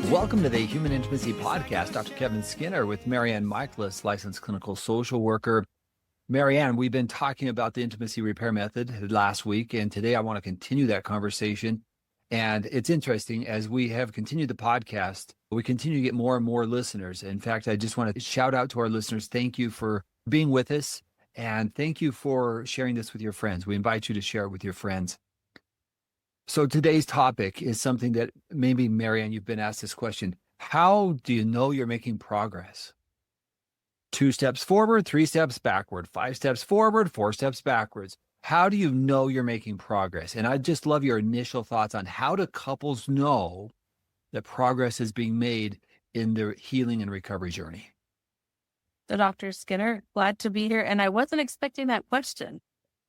Welcome to the Human Intimacy Podcast. Dr. Kevin Skinner with MaryAnn Michaelis, licensed clinical social worker. MaryAnn, we've been talking about the intimacy repair method last week, and today I want to continue that conversation. And it's interesting, as we have continued the podcast, we continue to get more and more listeners. In fact, I just want to shout out to our listeners. Thank you for being with us, and thank you for sharing this with your friends. We invite you to share it with your friends. So today's topic is something that maybe, MaryAnn, you've been asked this question. How do you know you're making progress? 2 steps forward, 3 steps backward, 5 steps forward, 4 steps backwards. How do you know you're making progress? And I'd just love your initial thoughts on how do couples know that progress is being made in their healing and recovery journey? So Dr. Skinner, glad to be here. And I wasn't expecting that question.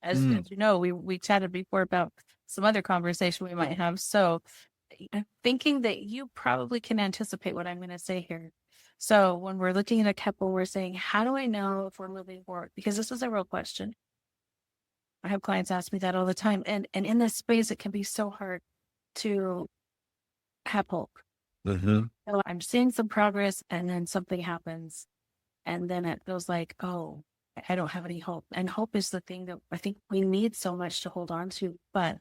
As you know, we chatted before about some other conversation we might have. So I'm thinking that you probably can anticipate what I'm going to say here. So when we're looking at a couple, we're saying, how do I know if we're moving forward? Because this is a real question. I have clients ask me that all the time. And in this space, it can be so hard to have hope. So I'm seeing some progress and then something happens. And then it feels like, oh, I don't have any hope. And hope is the thing that I think we need so much to hold on to. But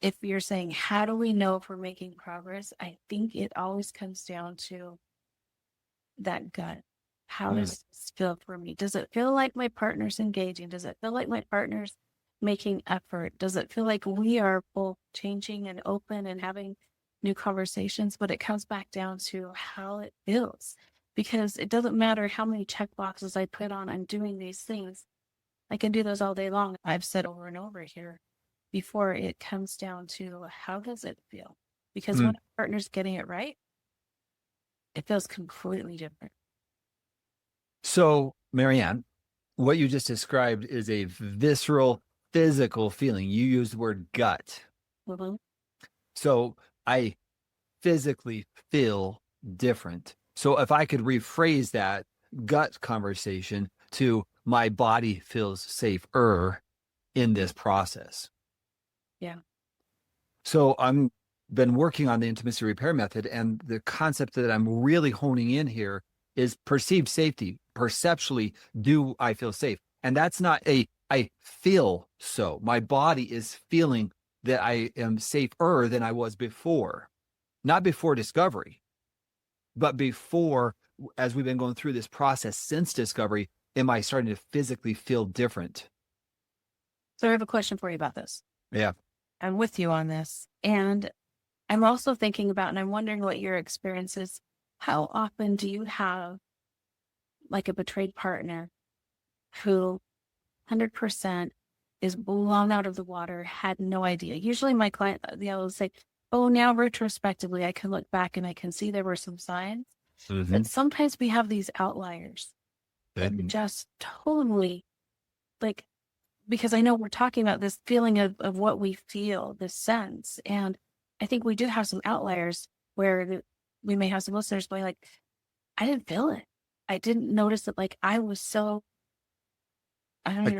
if you're saying, how do we know if we're making progress? I think it always comes down to that gut. How does this feel for me? Does it feel like my partner's engaging? Does it feel like my partner's making effort? Does it feel like we are both changing and open and having new conversations? But it comes back down to how it feels. Because it doesn't matter how many check boxes I put on, I'm doing these things. I can do those all day long. I've said over and over here before, it comes down to how does it feel? Because when a partner's getting it right, it feels completely different. So, MaryAnn, what you just described is a visceral, physical feeling. You used the word gut. So I physically feel different. So if I could rephrase that gut conversation to my body feels safer in this process. Yeah. So I'm been working on the intimacy repair method, and the concept that I'm really honing in here is perceived safety. Perceptually, do I feel safe? And that's not I feel so. My body is feeling that I am safer than I was before, not before discovery. But before, as we've been going through this process since discovery, am I starting to physically feel different? So I have a question for you about this. Yeah. I'm with you on this. And I'm also thinking about, and I'm wondering what your experience is. How often do you have like a betrayed partner who 100% is blown out of the water, had no idea? Usually my client, they'll say, oh, now retrospectively, I can look back and I can see there were some signs. But sometimes we have these outliers that just totally, like, because I know we're talking about this feeling of what we feel, this sense. And I think we do have some outliers where we may have some listeners be like, I didn't feel it. I didn't notice it. Like I was so, I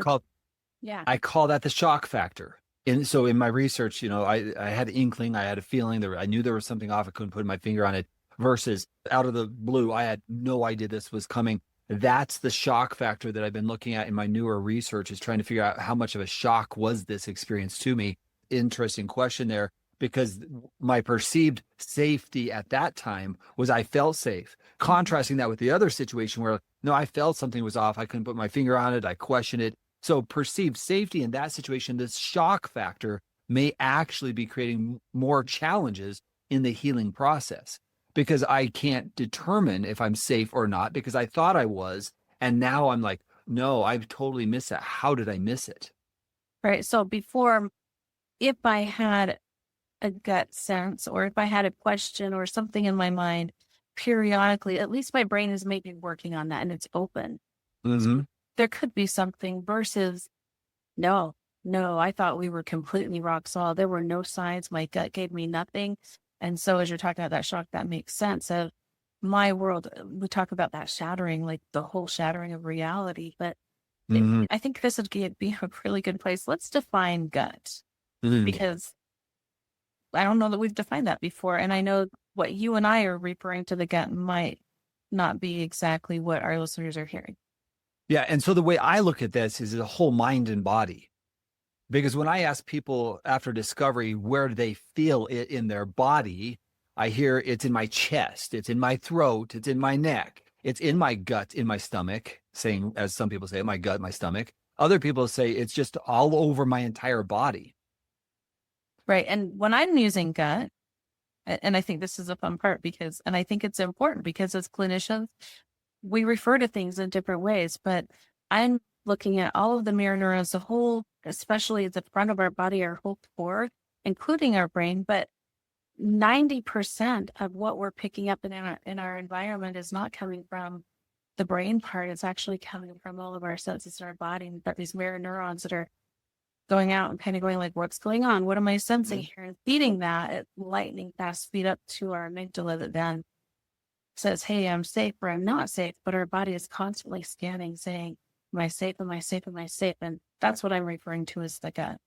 call that the shock factor. And so in my research, I had an inkling, I had a feeling I knew there was something off. I couldn't put my finger on it, versus out of the blue, I had no idea this was coming. That's the shock factor that I've been looking at in my newer research, is trying to figure out how much of a shock was this experience to me. Interesting question there, because my perceived safety at that time was I felt safe. Contrasting that with the other situation where, no, I felt something was off. I couldn't put my finger on it. I questioned it. So perceived safety in that situation, this shock factor may actually be creating more challenges in the healing process, because I can't determine if I'm safe or not because I thought I was. And now I'm like, no, I've totally missed that. How did I miss it? Right. So before, if I had a gut sense or if I had a question or something in my mind, periodically, at least my brain is maybe working on that and it's open. There could be something versus, no, I thought we were completely rock solid. There were no signs. My gut gave me nothing. And so as you're talking about that shock, that makes sense. Of my world, we talk about that shattering, like the whole shattering of reality. But I think this would be a really good place. Let's define gut, because I don't know that we've defined that before. And I know what you and I are referring to the gut might not be exactly what our listeners are hearing. Yeah. And so the way I look at this is the whole mind and body. Because when I ask people after discovery where do they feel it in their body, I hear it's in my chest, it's in my throat, it's in my neck, it's in my gut, in my stomach, saying, as some people say, my gut, my stomach. Other people say it's just all over my entire body. Right. And when I'm using gut, and I think this is a fun part and I think it's important because as clinicians, we refer to things in different ways, but I'm looking at all of the mirror neurons, the whole, especially at the front of our body, our whole core, including our brain. But 90% of what we're picking up in our environment is not coming from the brain part. It's actually coming from all of our senses in our body. We've got these mirror neurons that are going out and kind of going like, what's going on? What am I sensing here? And feeding that at lightning fast speed up to our amygdala that then says, hey, I'm safe or I'm not safe. But our body is constantly scanning, saying, am I safe? Am I safe? Am I safe? And that's what I'm referring to as the gut.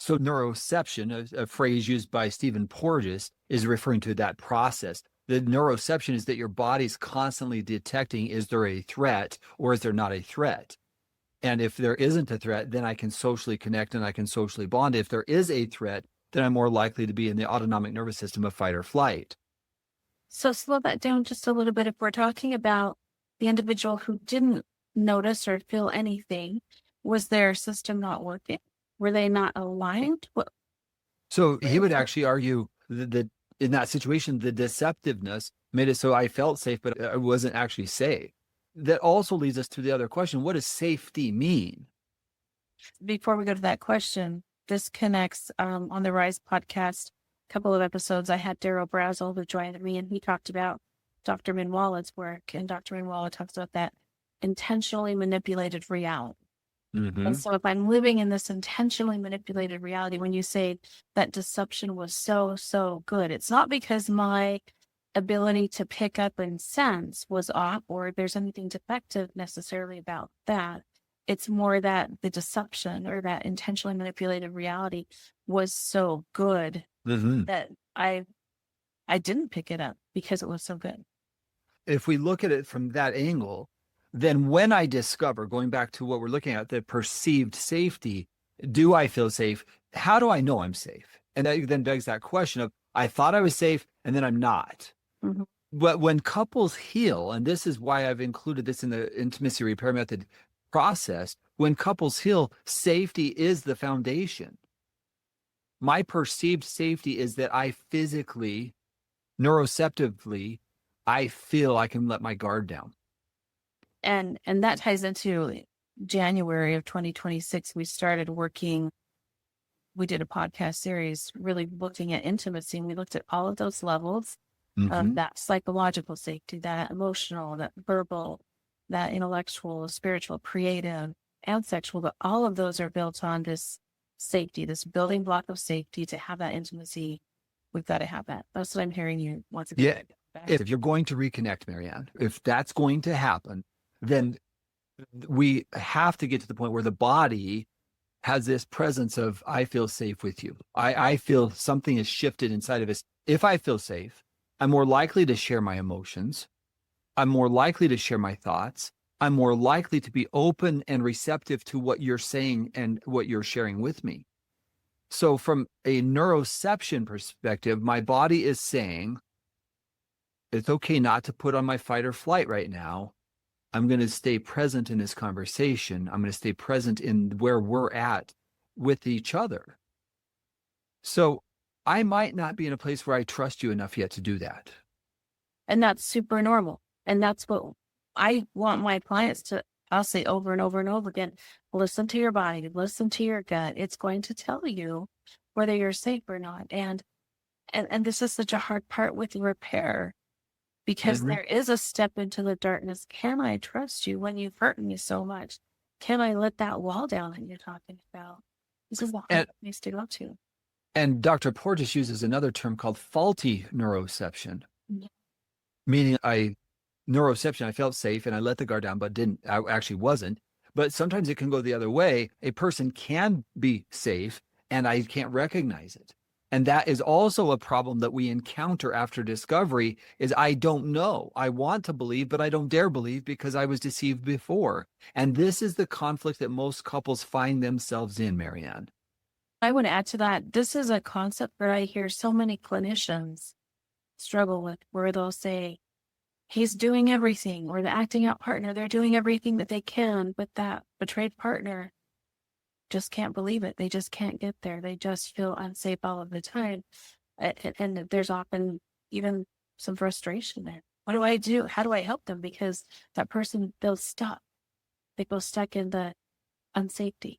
So neuroception, a phrase used by Stephen Porges, is referring to that process. The neuroception is that your body's constantly detecting, is there a threat or is there not a threat? And if there isn't a threat, then I can socially connect and I can socially bond. If there is a threat, then I'm more likely to be in the autonomic nervous system of fight or flight. So slow that down just a little bit. If we're talking about the individual who didn't notice or feel anything, was their system not working? Were they not aligned? So he would actually argue that in that situation, the deceptiveness made it so I felt safe, but I wasn't actually safe. That also leads us to the other question. What does safety mean? Before we go to that question, this connects on the Rise podcast, a couple of episodes. I had Daryl Brazel who joined me, and he talked about Dr. Minwala's work. And Dr. Minwala talks about that intentionally manipulated reality. Mm-hmm. And so if I'm living in this intentionally manipulated reality, when you say that deception was so, so good, it's not because my ability to pick up and sense was off or there's anything defective necessarily about that. It's more that the deception or that intentionally manipulated reality was so good that I didn't pick it up because it was so good. If we look at it from that angle, then when I discover, going back to what we're looking at, the perceived safety, do I feel safe? How do I know I'm safe? And that then begs that question of, I thought I was safe and then I'm not. Mm-hmm. But when couples heal, and this is why I've included this in the intimacy repair method process, when couples heal, safety is the foundation. My perceived safety is that I physically, neuroceptively, I feel I can let my guard down. And that ties into January of 2026. We started working. We did a podcast series really looking at intimacy, and we looked at all of those levels of that psychological safety, that emotional, that verbal, that intellectual, spiritual, creative, and sexual. But all of those are built on this safety, this building block of safety. To have that intimacy, we've got to have that. That's what I'm hearing you once again. Yeah. If you're going to reconnect, MaryAnn, if that's going to happen, then we have to get to the point where the body has this presence of, I feel safe with you. I feel something is shifted inside of us. If I feel safe, I'm more likely to share my emotions. I'm more likely to share my thoughts. I'm more likely to be open and receptive to what you're saying and what you're sharing with me. So from a neuroception perspective, my body is saying, it's okay not to put on my fight or flight right now. I'm going to stay present in this conversation. I'm going to stay present in where we're at with each other. So I might not be in a place where I trust you enough yet to do that. And that's super normal. And that's what I want my clients to, I'll say over and over and over again, listen to your body, listen to your gut. It's going to tell you whether you're safe or not. And this is such a hard part with repair, because there is a step into the darkness. Can I trust you when you've hurt me so much? Can I let that wall down that you're talking about? This is the hard place to go to. And Dr. Porges uses another term called faulty neuroception, meaning neuroception, I felt safe and I let the guard down, but I actually wasn't. But sometimes it can go the other way. A person can be safe and I can't recognize it. And that is also a problem that we encounter after discovery is I don't know. I want to believe, but I don't dare believe because I was deceived before. And this is the conflict that most couples find themselves in, MaryAnn. I would add to that, this is a concept that I hear so many clinicians struggle with, where they'll say, he's doing everything, or the acting out partner, they're doing everything that they can, but that betrayed partner just can't believe it. They just can't get there. They just feel unsafe all of the time. And there's often even some frustration there. What do I do? How do I help them? Because that person feels stuck. They feel stuck in the unsafety.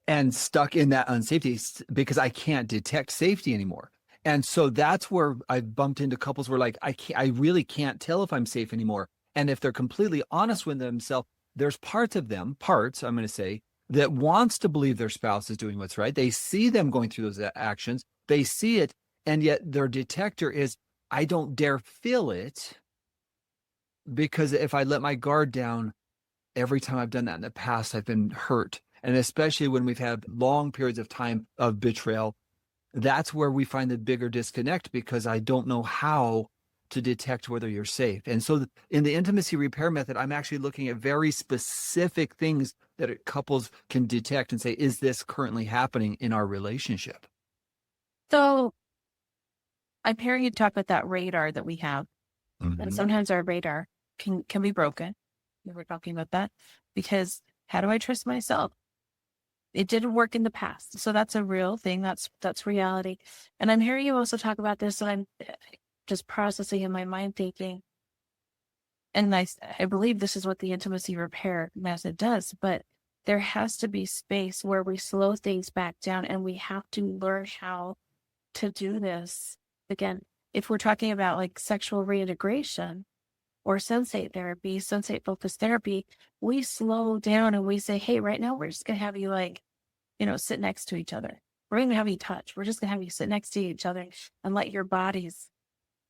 And stuck in that unsafety because I can't detect safety anymore. And so that's where I've bumped into couples where like, I really can't tell if I'm safe anymore. And if they're completely honest with themselves, there's parts of them, I'm going to say, that wants to believe their spouse is doing what's right. They see them going through those actions. They see it. And yet their detector is, I don't dare feel it because if I let my guard down, every time I've done that in the past, I've been hurt. And especially when we've had long periods of time of betrayal, that's where we find the bigger disconnect because I don't know how to detect whether you're safe. And so in the intimacy repair method, I'm actually looking at very specific things that couples can detect and say, is this currently happening in our relationship? So I'm hearing you talk about that radar that we have. Mm-hmm. And sometimes our radar can be broken. We were talking about that because how do I trust myself? It didn't work in the past. So that's a real thing. That's reality. And I'm hearing you also talk about this, and I'm just processing in my mind thinking, and I believe this is what the intimacy repair method does, but there has to be space where we slow things back down, and we have to learn how to do this. Again, if we're talking about like sexual reintegration or sensate therapy, sensate focused therapy, we slow down and we say, hey, right now we're just going to have you like, sit next to each other. We're going to have you touch. We're just going to have you sit next to each other and let your bodies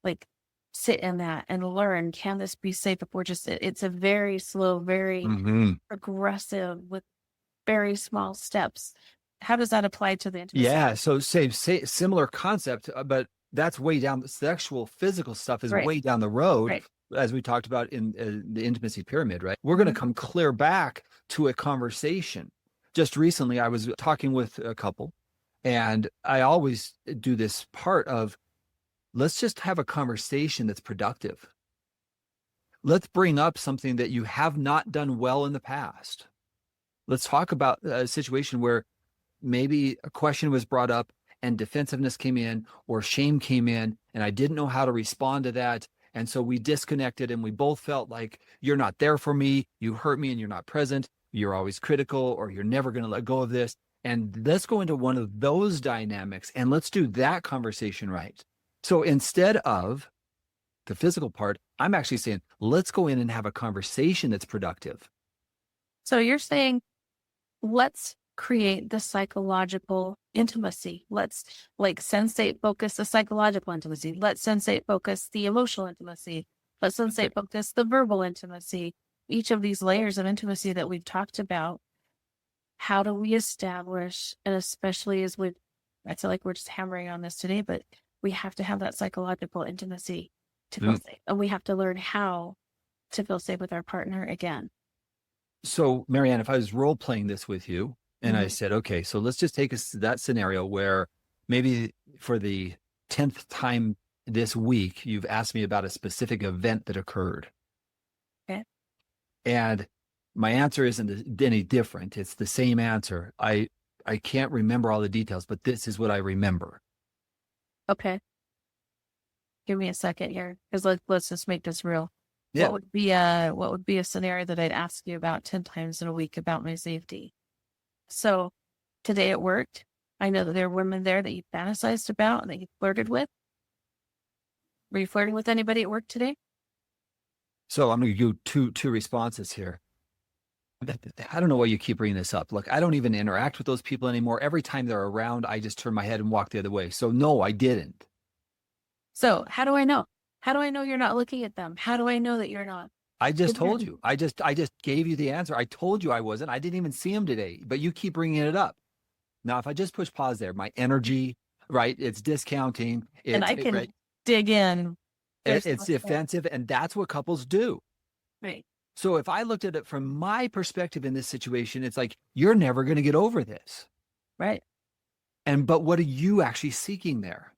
like sit in that and learn, can this be safe if we're just, it's a very slow, very progressive with very small steps. How does that apply to the intimacy? Yeah. So say similar concept, but that's way down. The sexual, physical stuff is way down the road, as we talked about in the intimacy pyramid, right? We're going to come clear back to a conversation. Just recently, I was talking with a couple, and I always do this part of, let's just have a conversation that's productive. Let's bring up something that you have not done well in the past. Let's talk about a situation where maybe a question was brought up and defensiveness came in or shame came in, and I didn't know how to respond to that. And so we disconnected and we both felt like you're not there for me. You hurt me and you're not present. You're always critical, or you're never going to let go of this. And let's go into one of those dynamics and let's do that conversation right. So instead of the physical part, I'm actually saying, let's go in and have a conversation that's productive. So you're saying, let's create the psychological intimacy. Let's like sensate focus the psychological intimacy. Let's sensate focus the emotional intimacy. Let's sensate focus the verbal intimacy. Each of these layers of intimacy that we've talked about, how do we establish, and especially as I feel like we're just hammering on this today, but we have to have that psychological intimacy to feel safe. And we have to learn how to feel safe with our partner again. So MaryAnn, if I was role playing this with you and I said, okay, so let's just take that scenario where maybe for the 10th time this week, you've asked me about a specific event that occurred. Okay. And my answer isn't any different. It's the same answer. I can't remember all the details, but this is what I remember. Okay. Give me a second here, because let's just make this real. Yeah. What would be a scenario that I'd ask you about 10 times in a week about my safety? So today at work, I know that there are women there that you fantasized about and that you flirted with. Were you flirting with anybody at work today? So I'm going to do two responses here. I don't know why you keep bringing this up. Look, I don't even interact with those people anymore. Every time they're around, I just turn my head and walk the other way. So no, I didn't. So how do I know? How do I know you're not looking at them? How do I know that you're not? I just told you. I just gave you the answer. I told you I wasn't. I didn't even see him today, but you keep bringing it up. Now, if I just push pause there, my energy, right? It's discounting. And I can dig in. It's defensive, and that's what couples do. Right. So if I looked at it from my perspective in this situation, it's like, you're never going to get over this. Right. But what are you actually seeking there?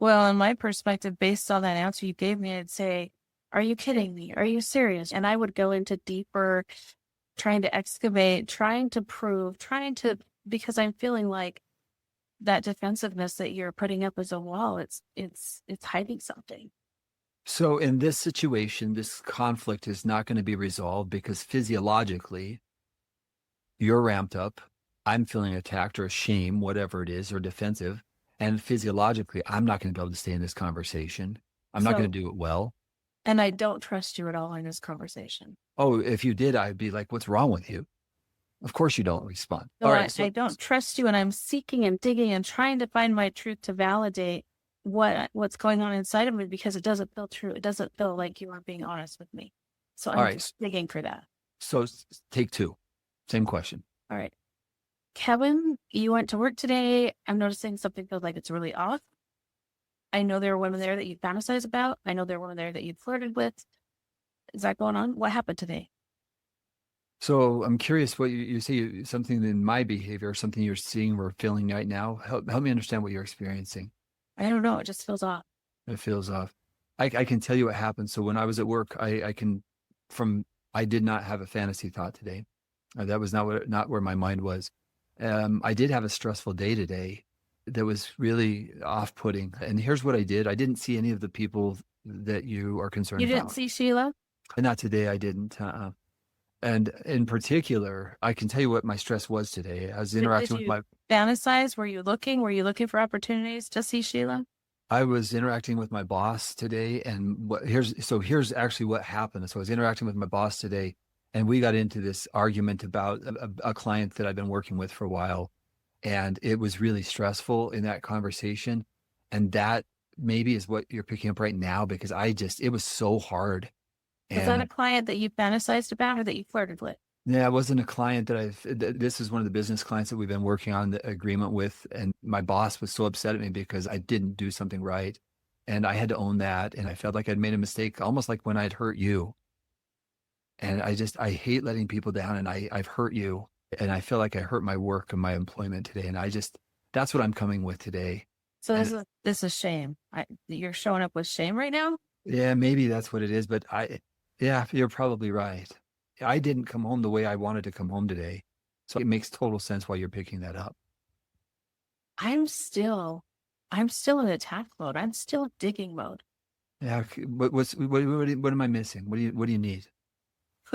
Well, in my perspective, based on that answer you gave me, I'd say, are you kidding me? Are you serious? And I would go into deeper, trying to excavate, trying to prove, because I'm feeling like that defensiveness that you're putting up as a wall, it's hiding something. So in this situation, this conflict is not going to be resolved because physiologically you're ramped up. I'm feeling attacked or ashamed, whatever it is, or defensive. And physiologically, I'm not going to be able to stay in this conversation. I'm not going to do it well. And I don't trust you at all in this conversation. Oh, if you did, I'd be like, what's wrong with you? Of course you don't respond. No, all right, I don't trust you, and I'm seeking and digging and trying to find my truth to validate what's going on inside of me, because it doesn't feel true. It doesn't feel like you are being honest with me. So I'm just digging for that. So take two. Same question. All right. Kevin, you went to work today. I'm noticing something feels like it's really off. I know there were women there that you fantasize about. I know there were women there that you flirted with. Is that going on? What happened today? So I'm curious what you say, something in my behavior, something you're seeing or feeling right now. Help me understand what you're experiencing. I don't know. It just feels off. It feels off. I can tell you what happened. So when I was at work, I did not have a fantasy thought today. That was not where my mind was. I did have a stressful day today that was really off-putting. And here's what I did. I didn't see any of the people that you are concerned about. You didn't see Sheila? Not today. I didn't. And in particular, I can tell you what my stress was today. I was interacting with my fantasize. Were you looking for opportunities to see Sheila? I was interacting with my boss today, and here's actually what happened. So I was interacting with my boss today, and we got into this argument about a client that I've been working with for a while, and it was really stressful in that conversation. And that maybe is what you're picking up right now, because it was so hard. Was that a client that you fantasized about or that you flirted with? Yeah, it wasn't a client this is one of the business clients that we've been working on the agreement with. And my boss was so upset at me because I didn't do something right. And I had to own that. And I felt like I'd made a mistake, almost like when I'd hurt you. And I hate letting people down, and I've hurt you. And I feel like I hurt my work and my employment today. And that's what I'm coming with today. So this is shame. You're showing up with shame right now? Yeah, maybe that's what it is. But yeah, you're probably right. I didn't come home the way I wanted to come home today. So it makes total sense why you're picking that up. I'm still in attack mode. I'm still in digging mode. Yeah. What am I missing? What do you need?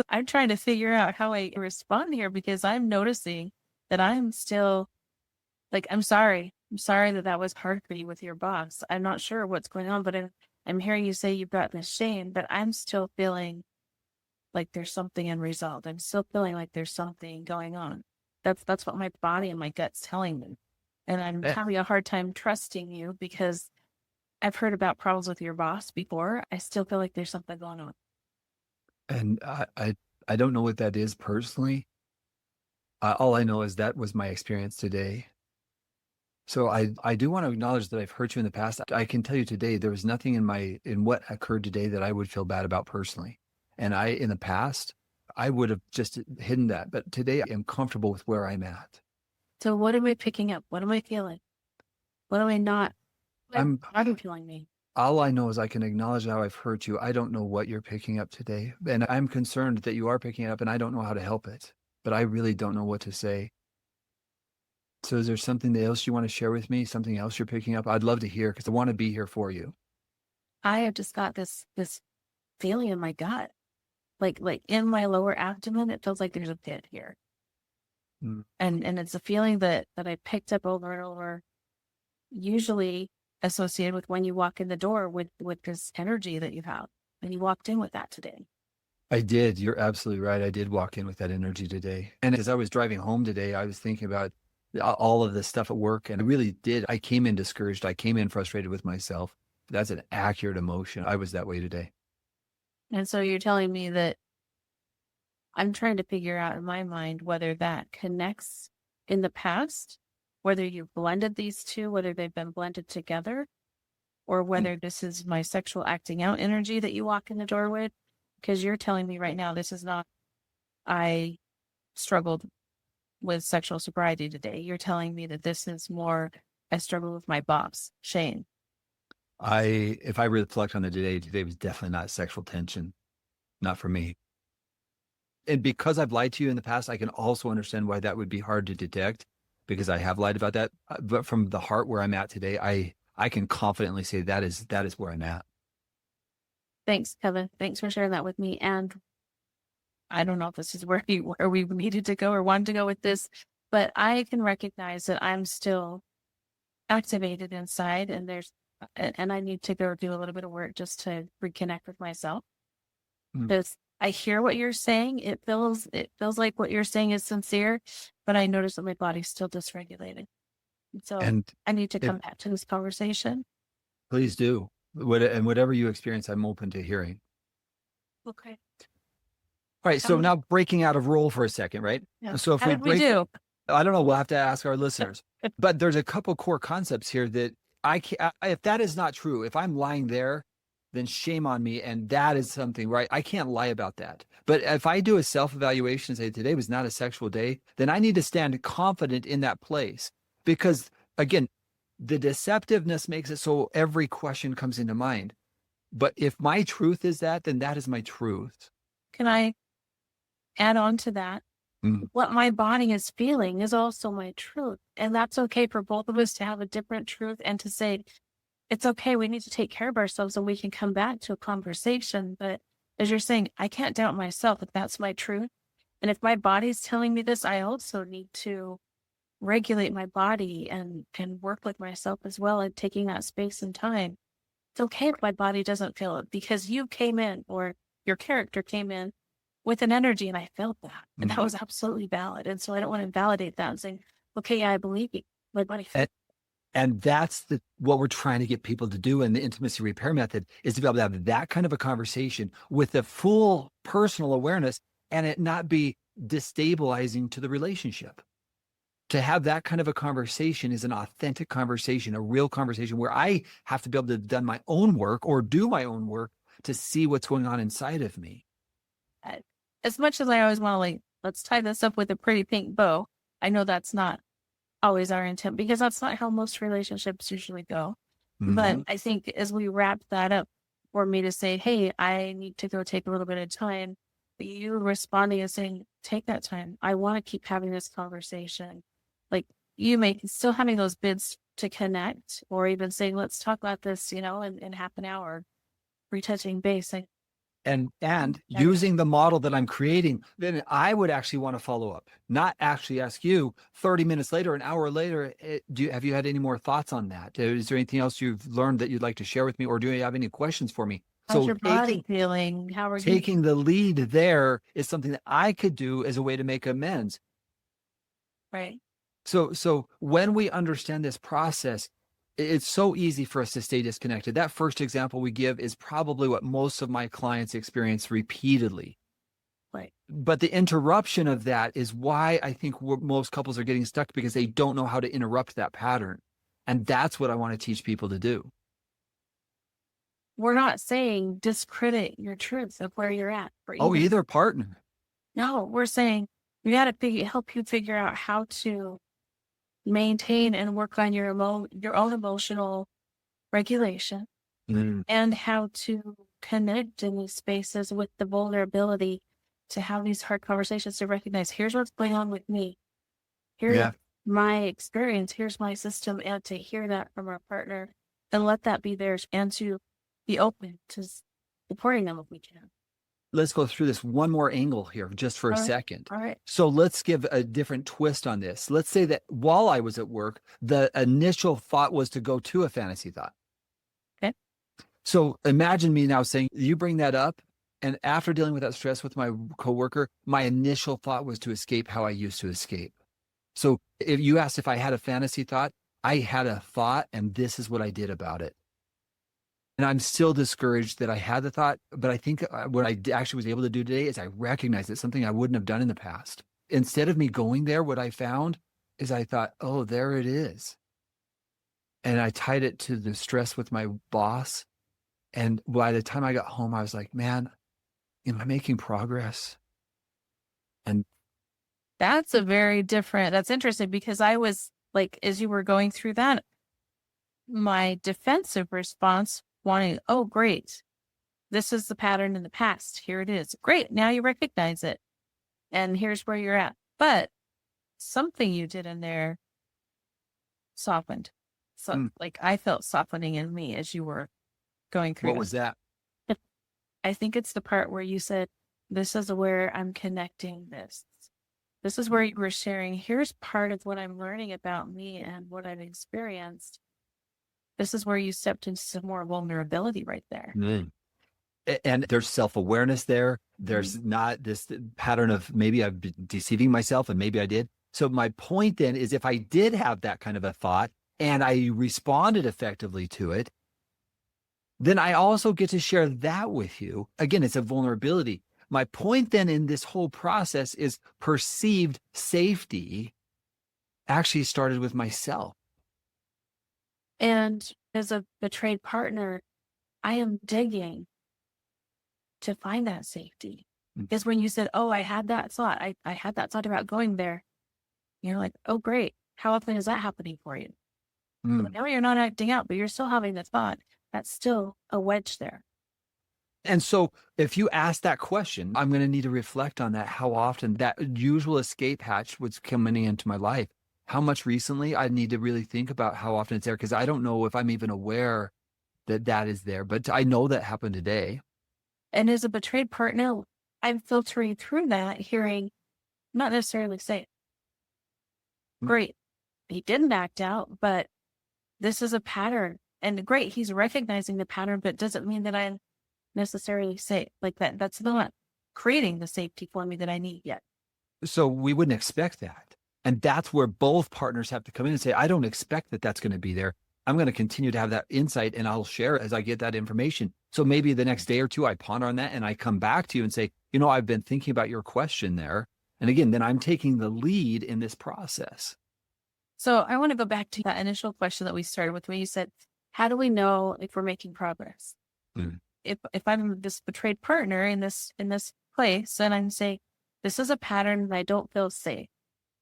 I'm trying to figure out how I respond here, because I'm noticing that I'm still like, I'm sorry. I'm sorry that was hard for you with your boss. I'm not sure what's going on, but I'm hearing you say you've got this shame, but I'm still feeling like there's something unresolved. I'm still feeling like there's something going on. That's what my body and my gut's telling me. And I'm having a hard time trusting you, because I've heard about problems with your boss before. I still feel like there's something going on. And I don't know what that is personally. All I know is that was my experience today. So I do want to acknowledge that I've hurt you in the past. I can tell you today, there was nothing in what occurred today that I would feel bad about personally. And in the past, I would have just hidden that. But today I am comfortable with where I'm at. So what am I picking up? What am I feeling? What am I not? I'm feeling me. All I know is I can acknowledge how I've hurt you. I don't know what you're picking up today. And I'm concerned that you are picking it up, and I don't know how to help it. But I really don't know what to say. So is there something else you want to share with me? Something else you're picking up? I'd love to hear, because I want to be here for you. I have just got this feeling in my gut. Like in my lower abdomen, it feels like there's a pit here. Mm. And it's a feeling that I picked up over and over, usually associated with when you walk in the door with this energy that you have. And you walked in with that today. I did. You're absolutely right. I did walk in with that energy today. And as I was driving home today, I was thinking about all of this stuff at work. And I really did. I came in discouraged. I came in frustrated with myself. That's an accurate emotion. I was that way today. And so you're telling me that I'm trying to figure out in my mind whether that connects in the past whether you've blended these two, whether they've been blended together, or whether this is my sexual acting out energy that you walk in the door with. Because you're telling me right now, this is not, I struggled with sexual sobriety today. You're telling me that this is more, I struggle with my boss, Shane. If I reflect on the today was definitely not sexual tension, not for me. And because I've lied to you in the past, I can also understand why that would be hard to detect, because I have lied about that. But from the heart where I'm at today, I can confidently say that is where I'm at. Thanks, Kevin. Thanks for sharing that with me. And I don't know if this is where we needed to go or wanted to go with this, but I can recognize that I'm still activated inside, and I need to go do a little bit of work just to reconnect with myself. Because I hear what you're saying. It feels like what you're saying is sincere, but I notice that my body's still dysregulated. So I need to come back to this conversation. Please do. And whatever you experience, I'm open to hearing. Okay. All right. So now breaking out of role for a second, right? Yeah. So if How did we do? I don't know. We'll have to ask our listeners. But there's a couple core concepts here that if that is not true, if I'm lying there, then shame on me. And that is something, right? I can't lie about that. But if I do a self-evaluation and say today was not a sexual day, then I need to stand confident in that place. Because again, the deceptiveness makes it so every question comes into mind. But if my truth is that, then that is my truth. Can I add on to that? What my body is feeling is also my truth. And that's okay for both of us to have a different truth and to say, it's okay, we need to take care of ourselves and we can come back to a conversation. But as you're saying, I can't doubt myself if that's my truth. And if my body's telling me this, I also need to regulate my body and work with myself as well, and taking that space and time. It's okay if my body doesn't feel it, because you came in, or your character came in with an energy, and I felt that. And that was absolutely valid. And so I don't want to invalidate that and saying, okay, yeah, I believe you. My body felt. And that's what we're trying to get people to do in the intimacy repair method, is to be able to have that kind of a conversation with a full personal awareness and it not be destabilizing to the relationship. To have that kind of a conversation is an authentic conversation, a real conversation where I have to be able to have done my own work or do my own work to see what's going on inside of me. As much as I always want to, let's tie this up with a pretty pink bow, I know that's not always our intent, because that's not how most relationships usually go. But I think as we wrap that up, for me to say, hey, I need to go take a little bit of time, you responding and saying, take that time. I want to keep having this conversation. Like, you may still having those bids to connect, or even saying, let's talk about this, in half an hour, retouching base. And using the model that I'm creating, then I would actually want to follow up, not actually ask you 30 minutes later, an hour later, have you had any more thoughts on that? Is there anything else you've learned that you'd like to share with me, or do you have any questions for me? How's your body feeling? How are you? Taking the lead there is something that I could do as a way to make amends. Right. So when we understand this process, it's so easy for us to stay disconnected. That first example we give is probably what most of my clients experience repeatedly. Right. But the interruption of that is why I think most couples are getting stuck, because they don't know how to interrupt that pattern. And that's what I want to teach people to do. We're not saying discredit your truth of where you're at. Either partner. No, we're saying we got to help you figure out how to maintain and work on your own emotional regulation, and how to connect in these spaces with the vulnerability to have these hard conversations, to recognize, here's what's going on with me. Here's my experience. Here's my system. And to hear that from our partner and let that be theirs, and to be open to supporting them if we can. Let's go through this one more angle here just for a second. All right. So let's give a different twist on this. Let's say that while I was at work, the initial thought was to go to a fantasy thought. Okay. So imagine me now saying, you bring that up, and after dealing with that stress with my coworker, my initial thought was to escape how I used to escape. So if you asked if I had a fantasy thought, I had a thought, and this is what I did about it. And I'm still discouraged that I had the thought, but I think what I actually was able to do today is I recognized it's something I wouldn't have done in the past. Instead of me going there, what I found is I thought, oh, there it is. And I tied it to the stress with my boss. And by the time I got home, I was like, man, am I making progress? And That's that's interesting because I was like, as you were going through that, my defensive response wanting, oh, great. This is the pattern in the past. Here it is. Great. Now you recognize it. And here's where you're at. But something you did in there softened. So like I felt softening in me as you were going through what was that? I think it's the part where you said, this is where I'm connecting this. This is where you were sharing, here's part of what I'm learning about me and what I've experienced. This is where you stepped into some more vulnerability right there. And there's self-awareness there. There's not this pattern of maybe I've been deceiving myself and maybe I did. So my point then is if I did have that kind of a thought and I responded effectively to it, then I also get to share that with you. Again, it's a vulnerability. My point then in this whole process is perceived safety actually started with myself. And as a betrayed partner, I am digging to find that safety. Because when you said, oh, I had that thought, I had that thought about going there. You're like, oh, great. How often is that happening for you? So now you're not acting out, but you're still having the thought. That's still a wedge there. And so if you ask that question, I'm going to need to reflect on that, how often that usual escape hatch was coming into my life. How much recently I need to really think about how often it's there, because I don't know if I'm even aware that that is there, but I know that happened today. And as a betrayed partner, I'm filtering through that, hearing, not necessarily say, great, he didn't act out, but this is a pattern. And great, he's recognizing the pattern, but doesn't mean that I necessarily say like that. That's not creating the safety for me that I need yet. So we wouldn't expect that. And that's where both partners have to come in and say, I don't expect that that's going to be there. I'm going to continue to have that insight and I'll share as I get that information. So maybe the next day or two, I ponder on that and I come back to you and say, you know, I've been thinking about your question there. And again, then I'm taking the lead in this process. So I want to go back to that initial question that we started with when you said, how do we know if we're making progress? If I'm this betrayed partner in this place and I'm saying, this is a pattern and I don't feel safe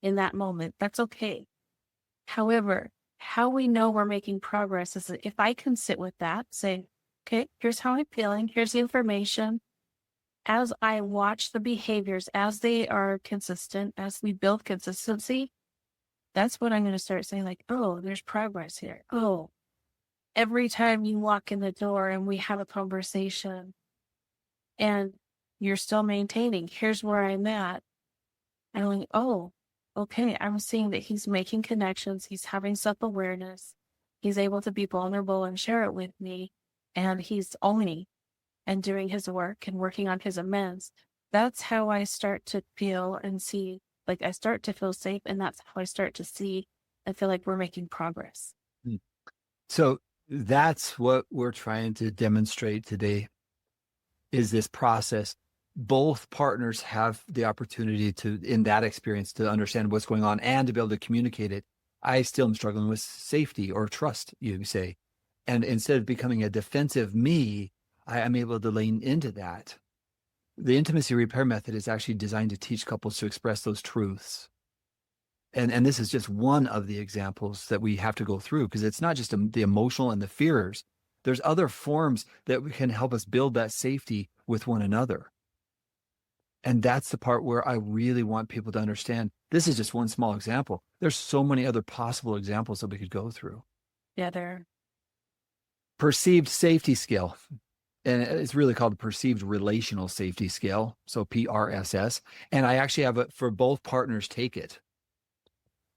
in that moment, that's okay. However, how we know we're making progress is that if I can sit with that, say, okay, here's how I'm feeling, here's the information. As I watch the behaviors, as they are consistent, as we build consistency, that's what I'm going to start saying, like, oh, there's progress here. Oh, every time you walk in the door and we have a conversation and you're still maintaining, here's where I'm at. I'm like, oh, okay, I'm seeing that he's making connections. He's having self-awareness. He's able to be vulnerable and share it with me. And he's owning and doing his work and working on his amends. That's how I start to feel and see, like I start to feel safe. And that's how I start to see and feel like we're making progress. So that's what we're trying to demonstrate today is this process. Both partners have the opportunity to, in that experience, to understand what's going on and to be able to communicate it. I still am struggling with safety or trust, you say. And instead of becoming a defensive me, I am able to lean into that. The intimacy repair method is actually designed to teach couples to express those truths. And this is just one of the examples that we have to go through, because it's not just the emotional and the fears. There's other forms that can help us build that safety with one another. And that's the part where I really want people to understand. This is just one small example. There's so many other possible examples that we could go through. Yeah, there. Perceived safety scale. And it's really called the perceived relational safety scale. So PRSS. And I actually have it for both partners take it.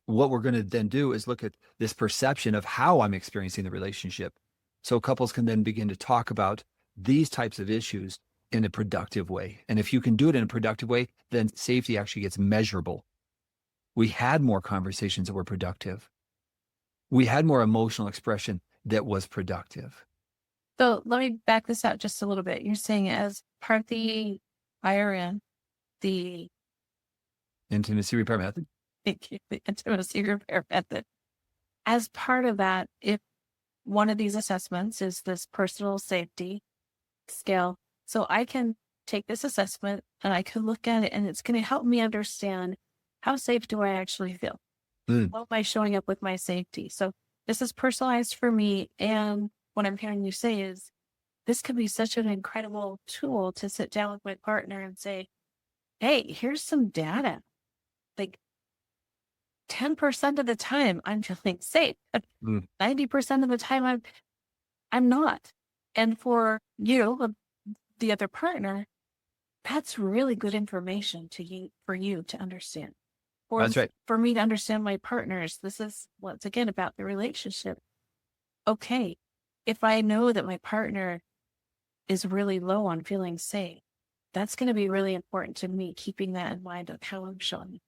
What we're going to then do is look at this perception of how I'm experiencing the relationship. So couples can then begin to talk about these types of issues in a productive way. And if you can do it in a productive way, then safety actually gets measurable. We had more conversations that were productive. We had more emotional expression that was productive. So let me back this out just a little bit. You're saying as part of the IRN, the Intimacy repair method. the intimacy repair method. As part of that, if one of these assessments is this personal safety scale, so I can take this assessment and I can look at it, and it's going to help me understand how safe do I actually feel? What am I showing up with my safety? So this is personalized for me. And what I'm hearing you say is this could be such an incredible tool to sit down with my partner and say, hey, here's some data. Like 10% of the time I'm feeling safe. 90% of the time I'm not. And for you, the other partner, that's really good information for you to understand. That's right. For me to understand my partners, this is once again about the relationship. Okay, if I know that my partner is really low on feeling safe, that's going to be really important to me, keeping that in mind of how I'm showing.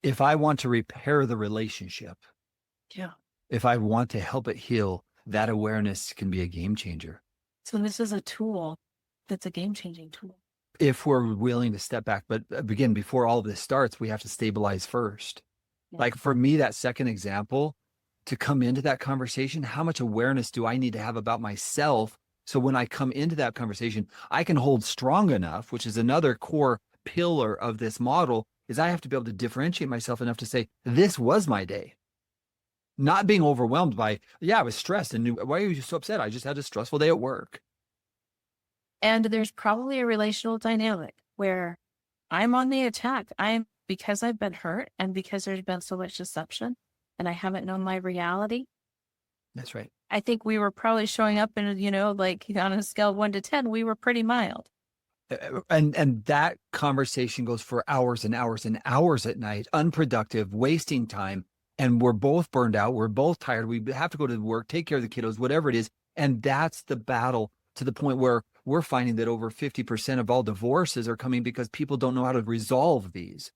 If I want to repair the relationship, if I want to help it heal, that awareness can be a game changer. So this is a tool that's a game-changing tool. If we're willing to step back. But again, before all of this starts, we have to stabilize first. Yeah. Like for me, that second example, to come into that conversation, how much awareness do I need to have about myself? So when I come into that conversation, I can hold strong enough, which is another core pillar of this model, is I have to be able to differentiate myself enough to say, this was my day. Not being overwhelmed by, I was stressed. And why are you so upset? I just had a stressful day at work. And there's probably a relational dynamic where I'm on the attack. Because I've been hurt and because there's been so much deception and I haven't known my reality. That's right. I think we were probably showing up in, like on a scale of 1 to 10, we were pretty mild. And that conversation goes for hours and hours and hours at night, unproductive, wasting time. And we're both burned out. We're both tired. We have to go to work, take care of the kiddos, whatever it is. And that's the battle, to the point where we're finding that over 50% of all divorces are coming because people don't know how to resolve these.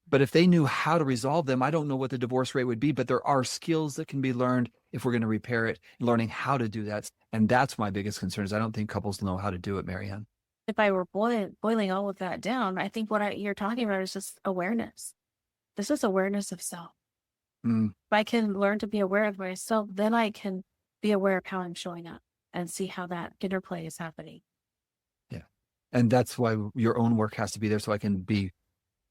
But if they knew how to resolve them, I don't know what the divorce rate would be, but there are skills that can be learned if we're going to repair it, learning how to do that. And that's my biggest concern, is I don't think couples know how to do it, MaryAnn. If I were boiling all of that down, I think you're talking about is just awareness. This is awareness of self. If I can learn to be aware of myself, then I can be aware of how I'm showing up and see how that interplay is happening. Yeah. And that's why your own work has to be there, so I can be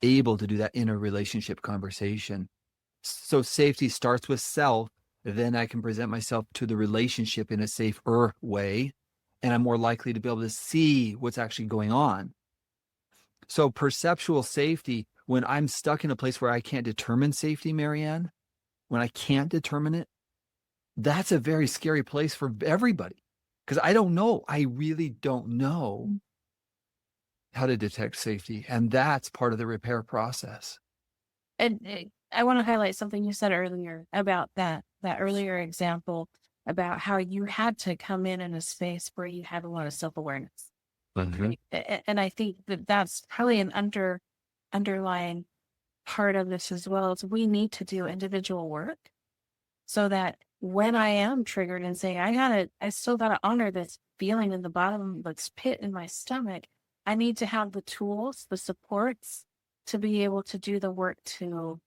able to do that in a relationship conversation. So safety starts with self. Then I can present myself to the relationship in a safer way, and I'm more likely to be able to see what's actually going on. So perceptual safety, when I'm stuck in a place where I can't determine safety, MaryAnn, when I can't determine it, that's a very scary place for everybody, because I don't know. I really don't know how to detect safety. And that's part of the repair process. And I want to highlight something you said earlier about that earlier example about how you had to come in a space where you had a lot of self-awareness. Right? And I think that's probably an underlying part of this as well, is we need to do individual work so that when I am triggered and saying, I still got to honor this feeling in the bottom, this pit in my stomach, I need to have the tools, the supports to be able to do the work to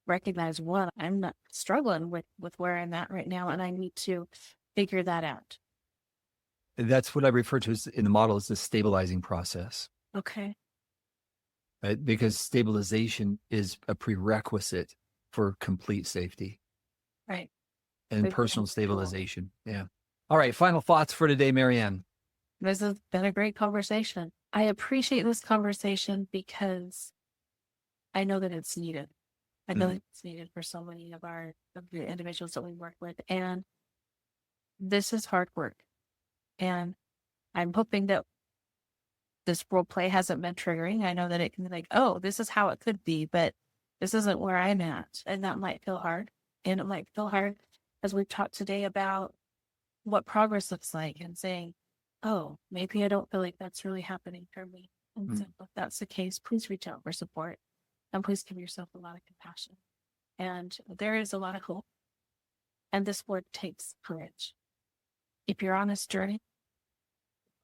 recognize, one, I'm not struggling with where I'm at right now, and I need to figure that out. That's what I refer to as, in the model, as the stabilizing process. Okay. Right? Because stabilization is a prerequisite for complete safety. Right. And personal stabilization. Yeah. All right. Final thoughts for today, MaryAnn. This has been a great conversation. I appreciate this conversation because I know that it's needed. I know that it's needed for so many of the individuals that we work with. And this is hard work. And I'm hoping that this role play hasn't been triggering. I know that it can be like, oh, this is how it could be, but this isn't where I'm at. And that might feel hard. And it might feel hard, as we've talked today about what progress looks like, and saying, oh, maybe I don't feel like that's really happening for me. And so if that's the case, please reach out for support, and please give yourself a lot of compassion. And there is a lot of hope. And this work takes courage. If you're on this journey,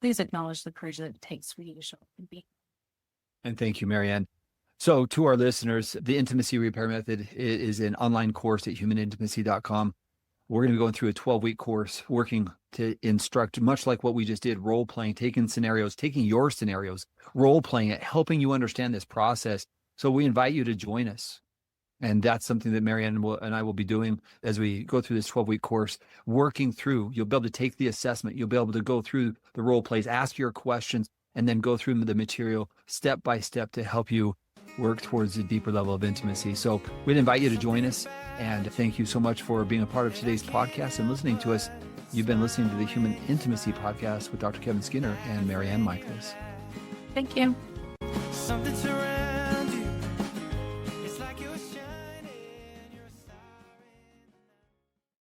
please acknowledge the courage that it takes for you to show up and be. And thank you, MaryAnn. So to our listeners, the Intimacy Repair Method is an online course at humanintimacy.com. We're going to be going through a 12-week course, working to instruct, much like what we just did, role-playing, taking your scenarios, role-playing it, helping you understand this process. So we invite you to join us. And that's something that MaryAnn and I will be doing as we go through this 12-week course, working through. You'll be able to take the assessment. You'll be able to go through the role plays, ask your questions, and then go through the material step by step to help you work towards a deeper level of intimacy. So we'd invite you to join us. And thank you so much for being a part of today's podcast and listening to us. You've been listening to the Human Intimacy Podcast with Dr. Kevin Skinner and MaryAnn Michaels. Thank you. Something to